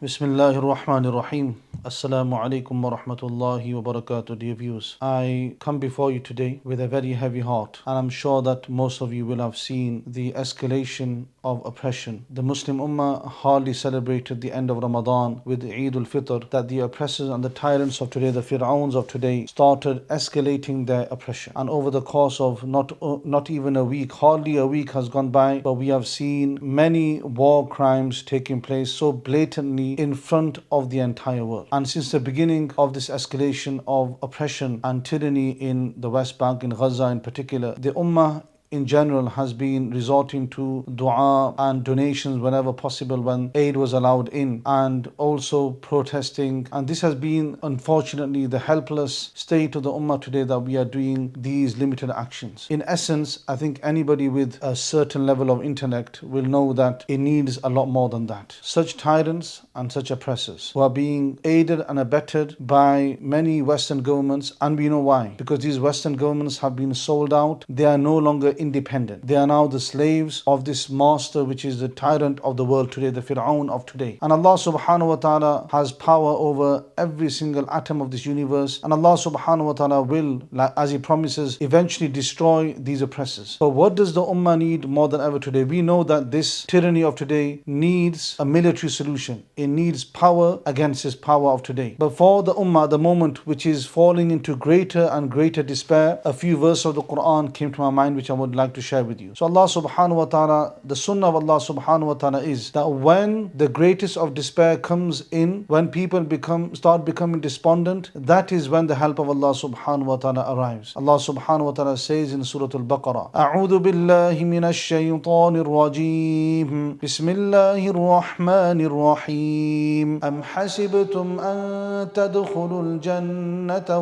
Bismillahir Rahmanir Rahim. Assalamu alaikum wa rahmatullahi wa barakatuh, dear viewers. I come before you today with a very heavy heart, and I'm sure that most of you will have seen the escalation of oppression. The Muslim Ummah hardly celebrated the end of Ramadan with Eid al-Fitr, that the oppressors and the tyrants of today, the Fir'auns of today, started escalating their oppression. And over the course of not even a week, hardly a week has gone by, but we have seen many war crimes taking place so blatantly in front of the entire world. And since the beginning of this escalation of oppression and tyranny in the West Bank, in Gaza in particular, the Ummah in general has been resorting to dua and donations whenever possible when aid was allowed in, and also protesting. And this has been, unfortunately, the helpless state of the ummah today, that we are doing these limited actions. In essence, I think anybody with a certain level of intellect will know that it needs a lot more than that. Such tyrants and such oppressors who are being aided and abetted by many Western governments, and we know why. Because these Western governments have been sold out. They are no longer independent. They are now the slaves of this master, which is the tyrant of the world today, the Fir'aun of today. And Allah subhanahu wa ta'ala has power over every single atom of this universe. And Allah subhanahu wa ta'ala will, as He promises, eventually destroy these oppressors. But what does the ummah need more than ever today? We know that this tyranny of today needs a military solution. It needs power against this power of today. But for the ummah, at the moment which is falling into greater and greater despair, a few verses of the Quran came to my mind which I would like to share with you. So Allah subhanahu wa ta'ala, the sunnah of Allah subhanahu wa ta'ala is that when the greatest of despair comes in, when people start becoming despondent, that is when the help of Allah subhanahu wa ta'ala arrives. Allah subhanahu wa ta'ala says in Surah Al-Baqarah, A'udhu billahi minash shaytanir rajim, Bismillahir Rahmanir Rahim, Am hasibtum an tadkhulul jannata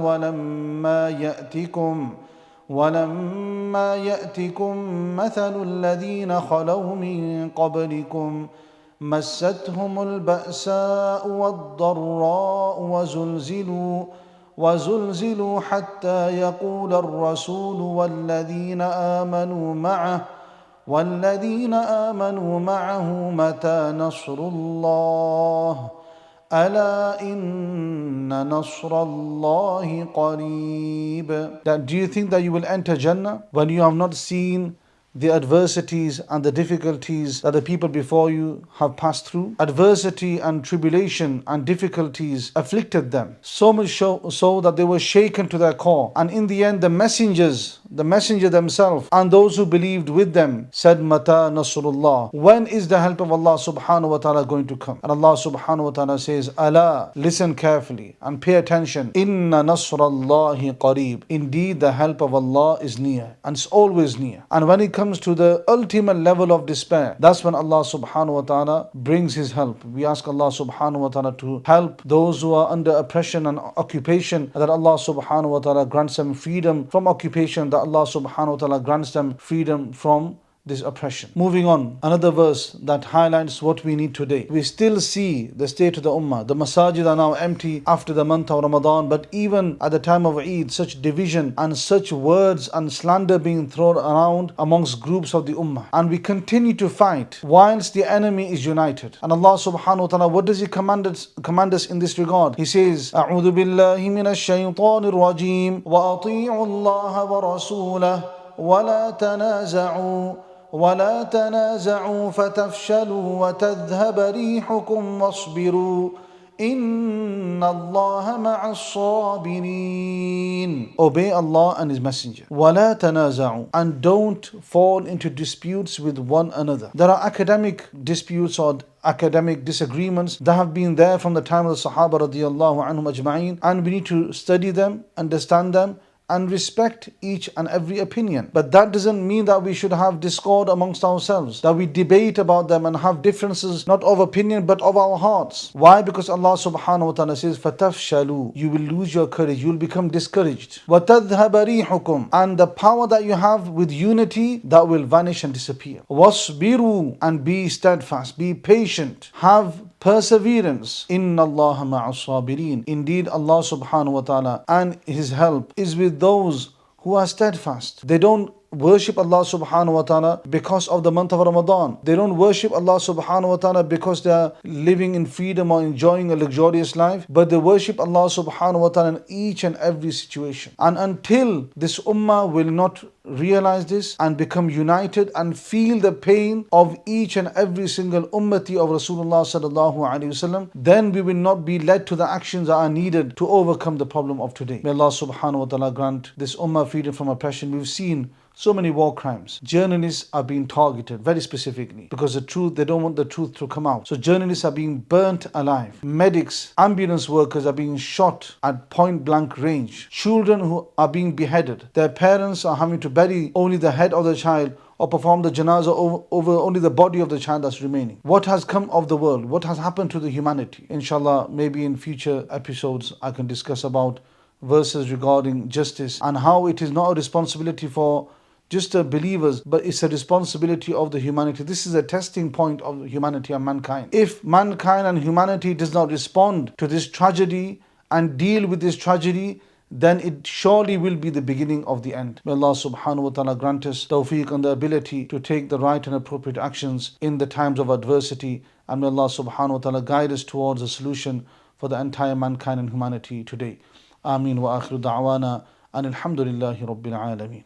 ولما يأتكم مثل الذين خلوا من قبلكم مستهم البأساء والضراء وزلزلوا حتى يقول الرسول والذين آمنوا معه متى نصر الله ألا إن نصر الله قريب. That do you think that you will enter Jannah when you have not seen the adversities and the difficulties that the people before you have passed through? Adversity and tribulation and difficulties afflicted them, so much so that they were shaken to their core. And in the end, the messenger themselves and those who believed with them said, Mata Nasrullah, when is the help of Allah subhanahu wa ta'ala going to come? And Allah subhanahu wa ta'ala says, Allah, listen carefully and pay attention. Inna Nasrallahi qareeb. Indeed, the help of Allah is near, and it's always near. And when it comes to the ultimate level of despair, that's when Allah subhanahu wa ta'ala brings His help. We ask Allah subhanahu wa ta'ala to help those who are under oppression and occupation, that Allah subhanahu wa ta'ala grants them freedom from occupation, that Allah subhanahu wa ta'ala grants them freedom from this oppression. Moving on, another verse that highlights what we need today. We still see the state of the ummah. The masajid are now empty after the month of Ramadan, but even at the time of Eid, such division and such words and slander being thrown around amongst groups of the ummah. And we continue to fight whilst the enemy is united. And Allah subhanahu wa ta'ala, what does He command us in this regard? He says, A'udhu billahi minash shaytanir rajim, wa ati'u Allah wa rasulahu, wa la تنازعوا فتفشلوا وتذهب ريحكم واصبروا إن الله مع الصابرين. Obey Allah and His Messenger. ولا تنازعوا, and don't fall into disputes with one another. There are academic disputes or academic disagreements that have been there from the time of the Sahaba radiyallahu anhum ajma'in, and we need to study them, understand them, and respect each and every opinion. But that doesn't mean that we should have discord amongst ourselves, that we debate about them and have differences not of opinion but of our hearts. Why? Because Allah subhanahu wa ta'ala says, فَتَفْشَلُوا, you will lose your courage, you will become discouraged. وَتَذْهَبَ رِيحُكُمْ, and the power that you have with unity, that will vanish and disappear. وَاصْبِرُوا, and be steadfast, be patient, have perseverance. Inna Allah ma'as sabirin. Indeed, Allah subhanahu wa ta'ala and His help is with those who are steadfast. They don't worship Allah subhanahu wa ta'ala because of the month of Ramadan. They don't worship Allah subhanahu wa ta'ala because they are living in freedom or enjoying a luxurious life, but they worship Allah subhanahu wa ta'ala in each and every situation. And until this ummah will not realize this and become united and feel the pain of each and every single ummati of Rasulullah sallallahu alaihi wasallam, then we will not be led to the actions that are needed to overcome the problem of today. May Allah subhanahu wa ta'ala grant this ummah freedom from oppression. We've seen so many war crimes. Journalists are being targeted very specifically because they don't want the truth to come out. So journalists are being burnt alive. Medics, ambulance workers are being shot at point blank range. Children who are being beheaded. Their parents are having to bury only the head of the child or perform the janazah over only the body of the child that's remaining. What has come of the world? What has happened to the humanity? Inshallah, maybe in future episodes I can discuss about verses regarding justice and how it is not a responsibility for just the believers, but it's a responsibility of the humanity. This is a testing point of humanity and mankind. If mankind and humanity does not respond to this tragedy and deal with this tragedy, then it surely will be the beginning of the end. May Allah subhanahu wa ta'ala grant us tawfiq and the ability to take the right and appropriate actions in the times of adversity. And may Allah subhanahu wa ta'ala guide us towards a solution for the entire mankind and humanity today. Ameen wa akhiru da'wana and alhamdulillahi rabbil alameen.